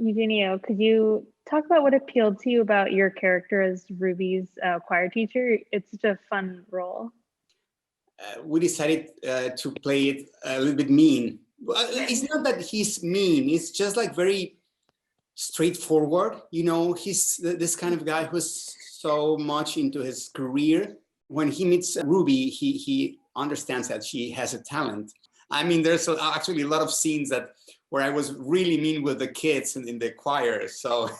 Eugenio, could you talk about what appealed to you about your character as Ruby's choir teacher? It's such a fun role. We decided to play it a little bit mean. Well, it's not that he's mean, it's just like very straightforward. You know, he's this kind of guy who's so much into his career. When he meets Ruby, he understands that she has a talent. I mean, there's actually a lot of scenes where I was really mean with the kids in the choir. So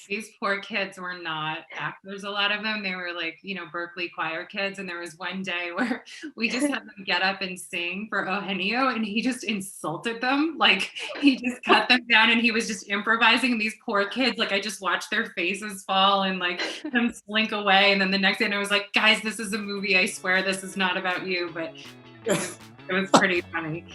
these poor kids were not actors, a lot of them. They were like, you know, Berkeley choir kids. And there was one day where we just had them get up and sing for Eugenio, and he just insulted them. Like, he just cut them down and he was just improvising. And these poor kids, like, I just watched their faces fall and like them slink away. And then the next day, and I was like, guys, this is a movie. I swear this is not about you. But it was pretty funny.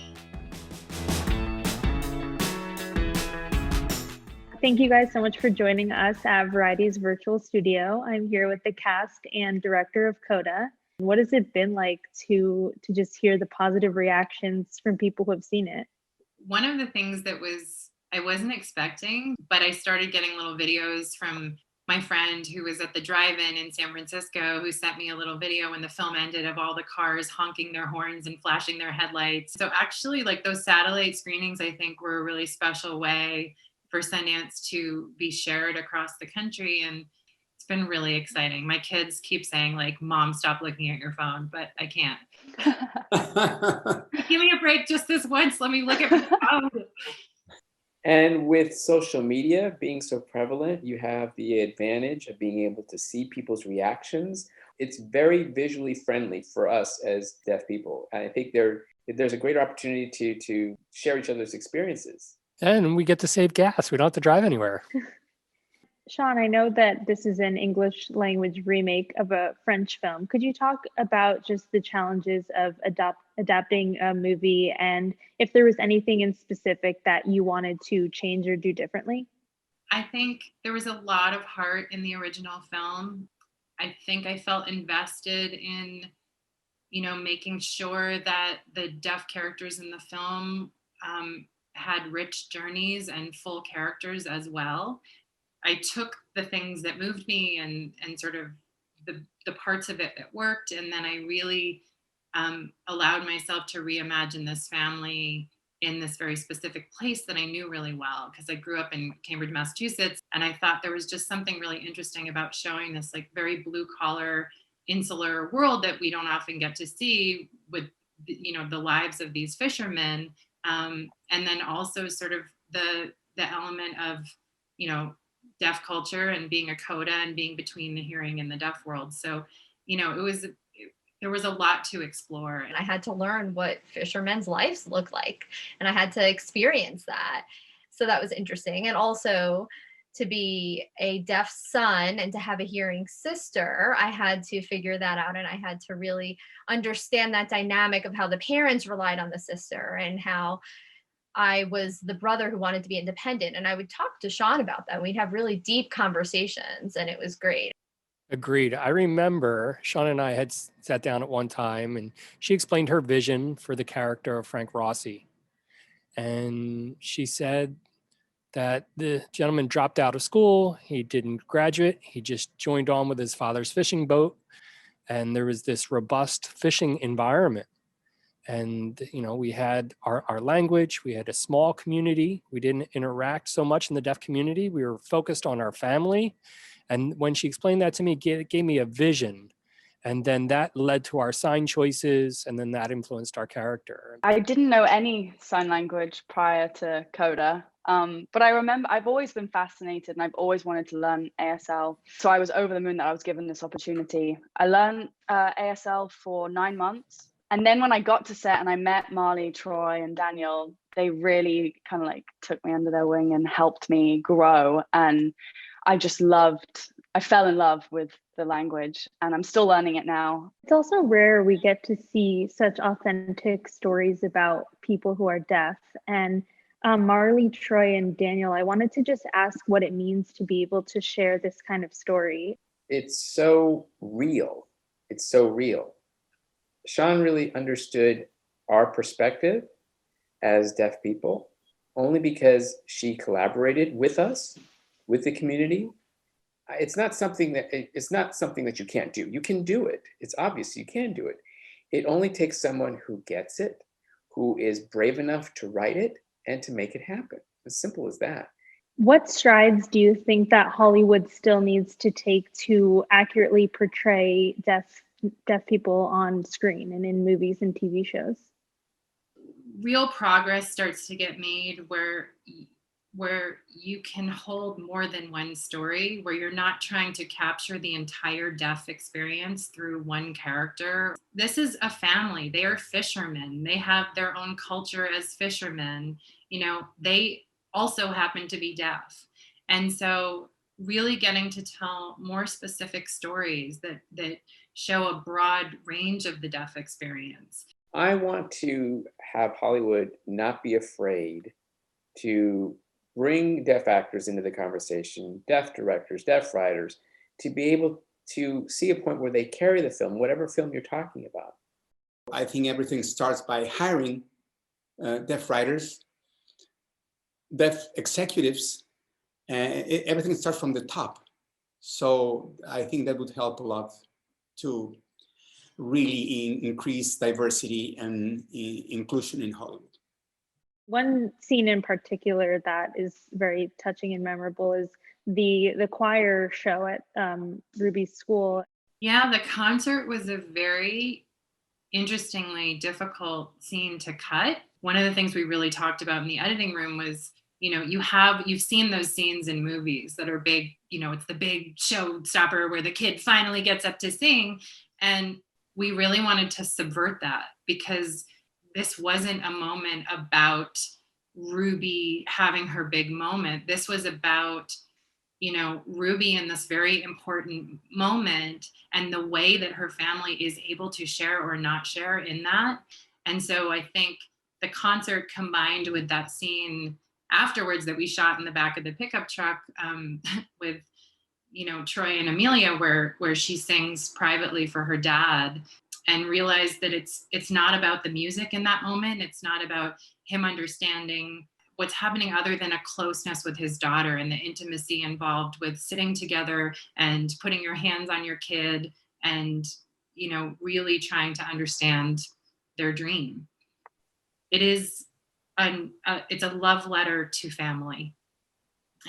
Thank you guys so much for joining us at Variety's virtual studio. I'm here with the cast and director of Coda. What has it been like to just hear the positive reactions from people who have seen it? One of the things that I wasn't expecting, but I started getting little videos from my friend who was at the drive-in in San Francisco, who sent me a little video when the film ended of all the cars honking their horns and flashing their headlights. So actually, like, those satellite screenings, I think, were a really special way for Sundance to be shared across the country. And it's been really exciting. My kids keep saying, like, Mom, stop looking at your phone, but I can't. Give me a break just this once. Let me look at my phone. And with social media being so prevalent, you have the advantage of being able to see people's reactions. It's very visually friendly for us as deaf people. I think there's a great opportunity to share each other's experiences. And we get to save gas. We don't have to drive anywhere. Sean, I know that this is an English language remake of a French film. Could you talk about just the challenges of adapting a movie, and if there was anything in specific that you wanted to change or do differently? I think there was a lot of heart in the original film. I think I felt invested in, you know, making sure that the deaf characters in the film had rich journeys and full characters as well. I took the things that moved me and sort of the parts of it that worked, and then I really allowed myself to reimagine this family in this very specific place that I knew really well, because I grew up in Cambridge, Massachusetts, and I thought there was just something really interesting about showing this like very blue collar, insular world that we don't often get to see with, you know, the lives of these fishermen, and then also sort of the element of, you know, deaf culture and being a coda and being between the hearing and the deaf world. So, you know, there was a lot to explore. And I had to learn what fishermen's lives look like, and I had to experience that. So that was interesting. And also to be a deaf son and to have a hearing sister, I had to figure that out. And I had to really understand that dynamic of how the parents relied on the sister and how I was the brother who wanted to be independent. And I would talk to Sean about that. We'd have really deep conversations, and it was great. Agreed. I remember Sean and I had sat down at one time, and she explained her vision for the character of Frank Rossi. And she said that the gentleman dropped out of school. He didn't graduate. He just joined on with his father's fishing boat. And there was this robust fishing environment. And, you know, we had our language, we had a small community. We didn't interact so much in the deaf community. We were focused on our family. And when she explained that to me, it gave me a vision. And then that led to our sign choices, and then that influenced our character. I didn't know any sign language prior to Coda, but I remember I've always been fascinated and I've always wanted to learn ASL. So I was over the moon that I was given this opportunity. I learned ASL for 9 months. And then when I got to set and I met Marley, Troy, and Daniel, they really kind of like took me under their wing and helped me grow. And I fell in love with the language, and I'm still learning it now. It's also rare we get to see such authentic stories about people who are deaf. And Marley, Troy, and Daniel, I wanted to just ask what it means to be able to share this kind of story. It's so real. It's so real. Sean really understood our perspective as deaf people, only because she collaborated with us, with the community. It's not something that you can't do. You can do it. It's obvious you can do it. It only takes someone who gets it, who is brave enough to write it and to make it happen. As simple as that. What strides do you think that Hollywood still needs to take to accurately portray deaf people on screen and in movies and TV shows? Real progress starts to get made where you can hold more than one story, where you're not trying to capture the entire deaf experience through one character. This is a family. They are fishermen. They have their own culture as fishermen. They also happen to be deaf. And so really getting to tell more specific stories that show a broad range of the deaf experience. I want to have Hollywood not be afraid to bring deaf actors into the conversation, deaf directors, deaf writers, to be able to see a point where they carry the film, whatever film you're talking about. I think everything starts by hiring deaf writers, deaf executives, and everything starts from the top. So I think that would help a lot to really increase diversity and inclusion in Hollywood. One scene in particular that is very touching and memorable is the choir show at Ruby's school. Yeah, the concert was a very interestingly difficult scene to cut. One of the things we really talked about in the editing room was, you've seen those scenes in movies that are big, it's the big showstopper where the kid finally gets up to sing. And we really wanted to subvert that, because this wasn't a moment about Ruby having her big moment. This was about, Ruby in this very important moment and the way that her family is able to share or not share in that. And so I think the concert combined with that scene afterwards that we shot in the back of the pickup truck with, Troy and Amelia, where she sings privately for her dad, and realize that it's not about the music in that moment. It's not about him understanding what's happening other than a closeness with his daughter and the intimacy involved with sitting together and putting your hands on your kid and, really trying to understand their dream. It is it's a love letter to family.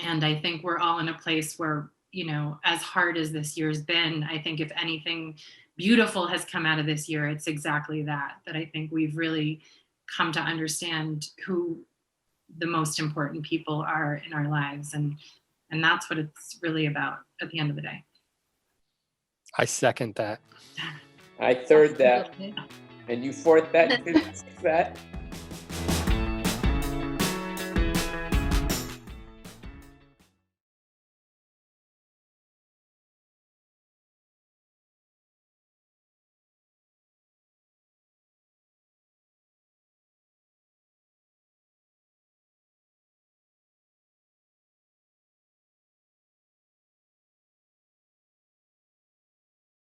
And I think we're all in a place where, as hard as this year's been, I think if anything beautiful has come out of this year, it's exactly that I think we've really come to understand who the most important people are in our lives. And that's what it's really about at the end of the day. I second that. I third that. And you fourth that, and sixth that.